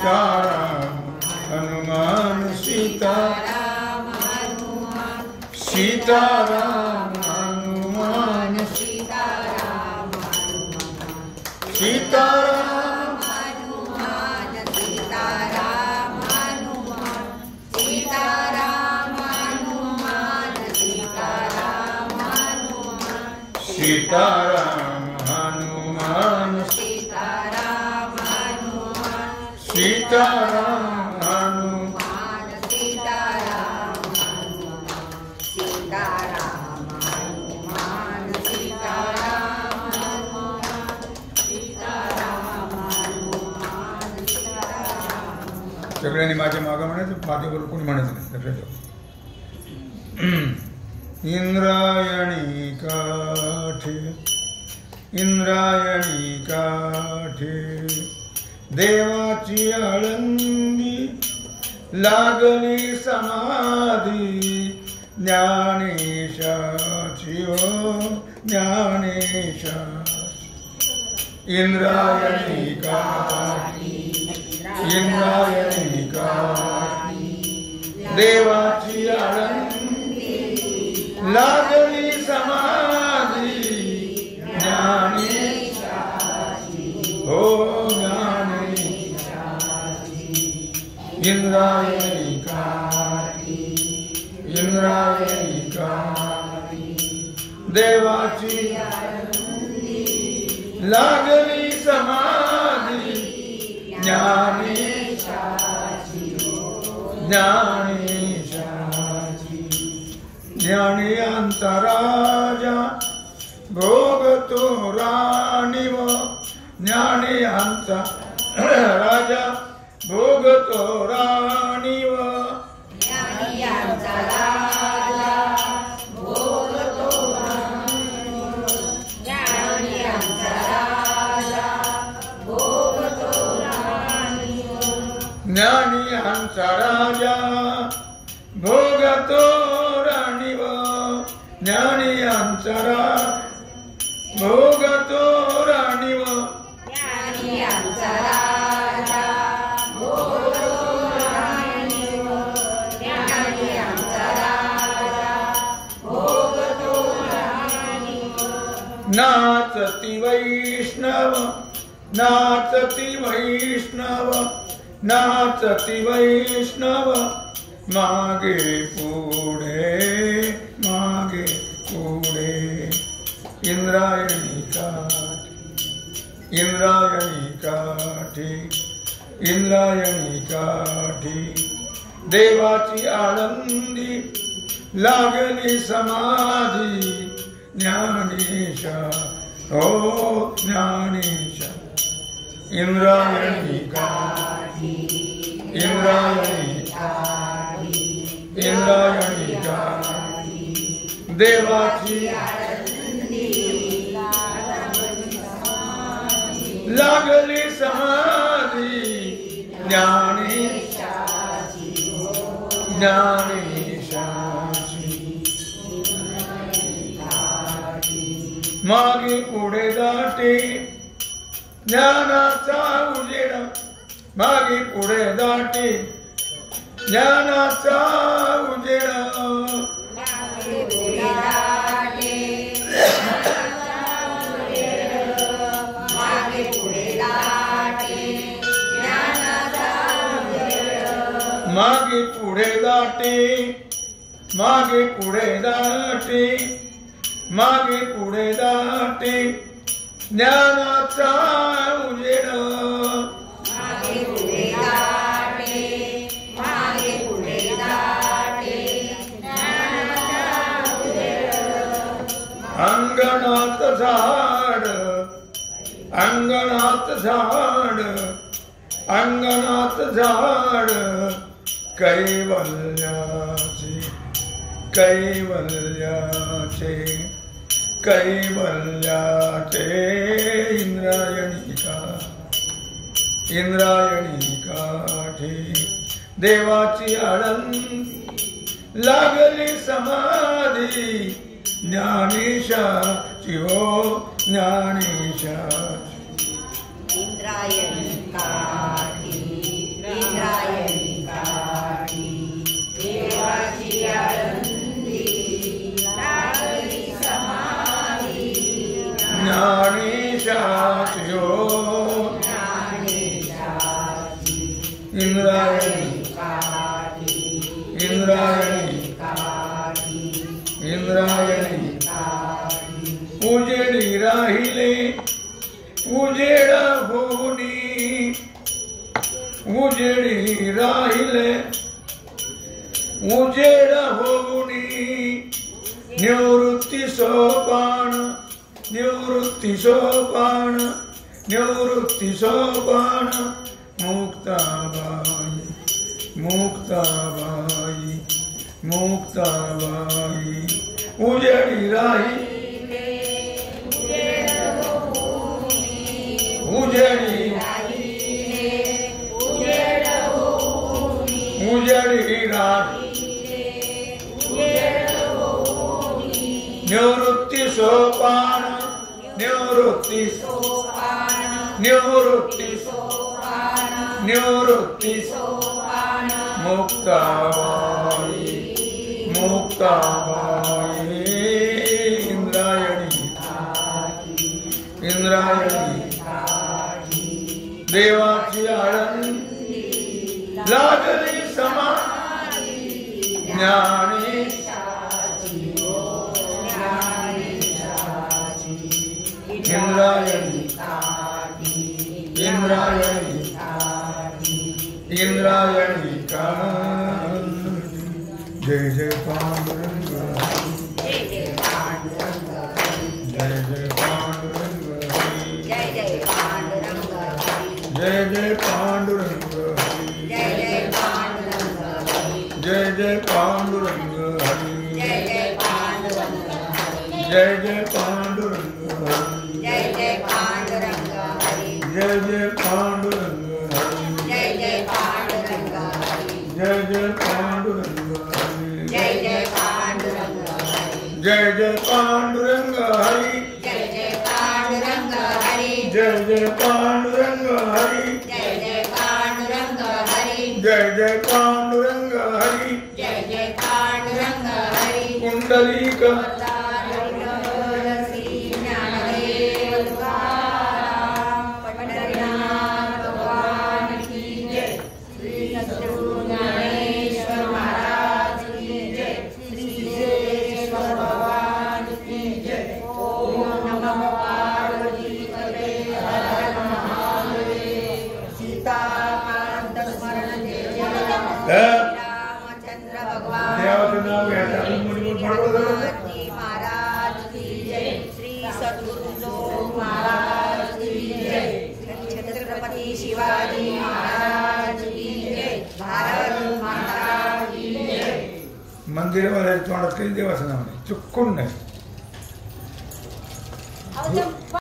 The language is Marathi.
सीताराम हनुमान सीताराम सीताराम हनुमान सीताराम सीताराम हनुमान सीताराम सीताराम हनुमान सीताराम सीताराम हनुमान सीताराम सीताराम हनुमान सीताराम सीताराम हनुमान सीताराम सीताराम हनुमान सीताराम. सगळ्यांनी माझ्या मागं म्हणायचं, माझ्याबरोबर कोणी म्हणायचं नाही. लक्षात ठेवा. इंद्रायणी काठे इंद्रायणी काठे देवाची आळंदी लागली समाधी ज्ञानेशाची ओ ज्ञानेशाची. इंद्रायणी काठी इंद्रायणी काठी देवाची आळंदी लागली समाधी ज्ञानेशाची हो इंद्रायणी काठी इंद्रायणी काठी देवाची लागली समाधी ज्ञानेशाची ज्ञानेशाची. ज्ञानी अंतराजा भोगतो राणीव ज्ञानी राजा भोगतो राणीव ज्ञानी अंतराजा भोगतो राणीव ज्ञानी अंतराजा भोगतो राणीव ज्ञानी अंतराजा भोगतो राणीव ज्ञानी अंतरा भोगतो राणीव ज्ञानी अंतराजा भोगतो राणीव ज्ञानी अंतराजा भोगतो राणीव. नाचती वैष्णव नाचती वैष्णव नाचती वैष्णव मागे पुढे मागे पुढे. इंद्रायणी काठी इंद्रायणी काठी इंद्रायणी काठी देवाची आळंदी लागली समाधी ज्ञानेशा हो ज्ञानेशा. इंद्रायणी काठी इंद्रायणी काठी इंद्रायणी काठी देवाची लागली समाधी ज्ञानेशाची ज्ञानेशाची. मागे पुढे दाटे ज्ञानाचा उजेड मागे पुढे दाटे ज्ञानाचा उजेड मागे पुढे दाटे मागे पुढे दाटे मागे पुढे दाटे ज्ञानाचा उजेड मागे पुढे दाटे मागे पुढे दाटे ज्ञानाचा उजेड. अंगणात झाड अंगणात झाड अंगणात झाड कैवल्याचे कैवल्याचे कैवल्याचे. इंद्रायणी काठी इंद्रायणी काठी देवाची आळंदी लागली समाधी ज्ञानेशाची हो ज्ञानेशाची. इंद्रायणी काठी ज्ञानेशाच्यो इंद्रायणी इंद्रायणी इंद्रायणी उजेडी राहिले उजेड होनी उजेडी राहिले उजेड होनी निवृत्ती सोपान निवृत्ती सोपान निवृत्ती सोपान मुक्ताबाई मुक्ताबाई मुक्ताबाई उजेडी राहिले उजेडी उजेडी राहिले निवृत्ती सोपान निवृत्ती निवृत्ती निवृत्ती मुक्ताबाई मुक्ताबाई इंद्रायणी इंद्रायणी देवाची आळंदी लागली समाधी ज्ञानेशाची इंद्रायणी इंद्रायणी इंद्रायणी जय जय पांडुरंग जय जय पांडुरंग जय जय पांडुरंग जय जय पांडुरंग जय जय पांडुरंग जय जय पांडुरंग जय जय पांडुरंग जय जय पांडुरंग जय जय पांडुरंग जय जय पांडुरंग जय जय पांडुरंग जय जय पांडुरंग जय जय पांडुरंग जय जय पांडुरंग जय जय पांडुरंग हरी जय जय पांडुरंग हरी जय जय पांडुरंग हरी जय जय पांडुरंग हरी जय जय पांडुरंग हरी जय जय पांडुरंग हरी कुंडलीक महाराज की जय श्री सद्गुरु महाराज की जय छत्रपति शिवाजी महाराज की जय भारत माता की जय मंदिर वाले तोंडात कधी देवाचं नाव नाही चुकून नाही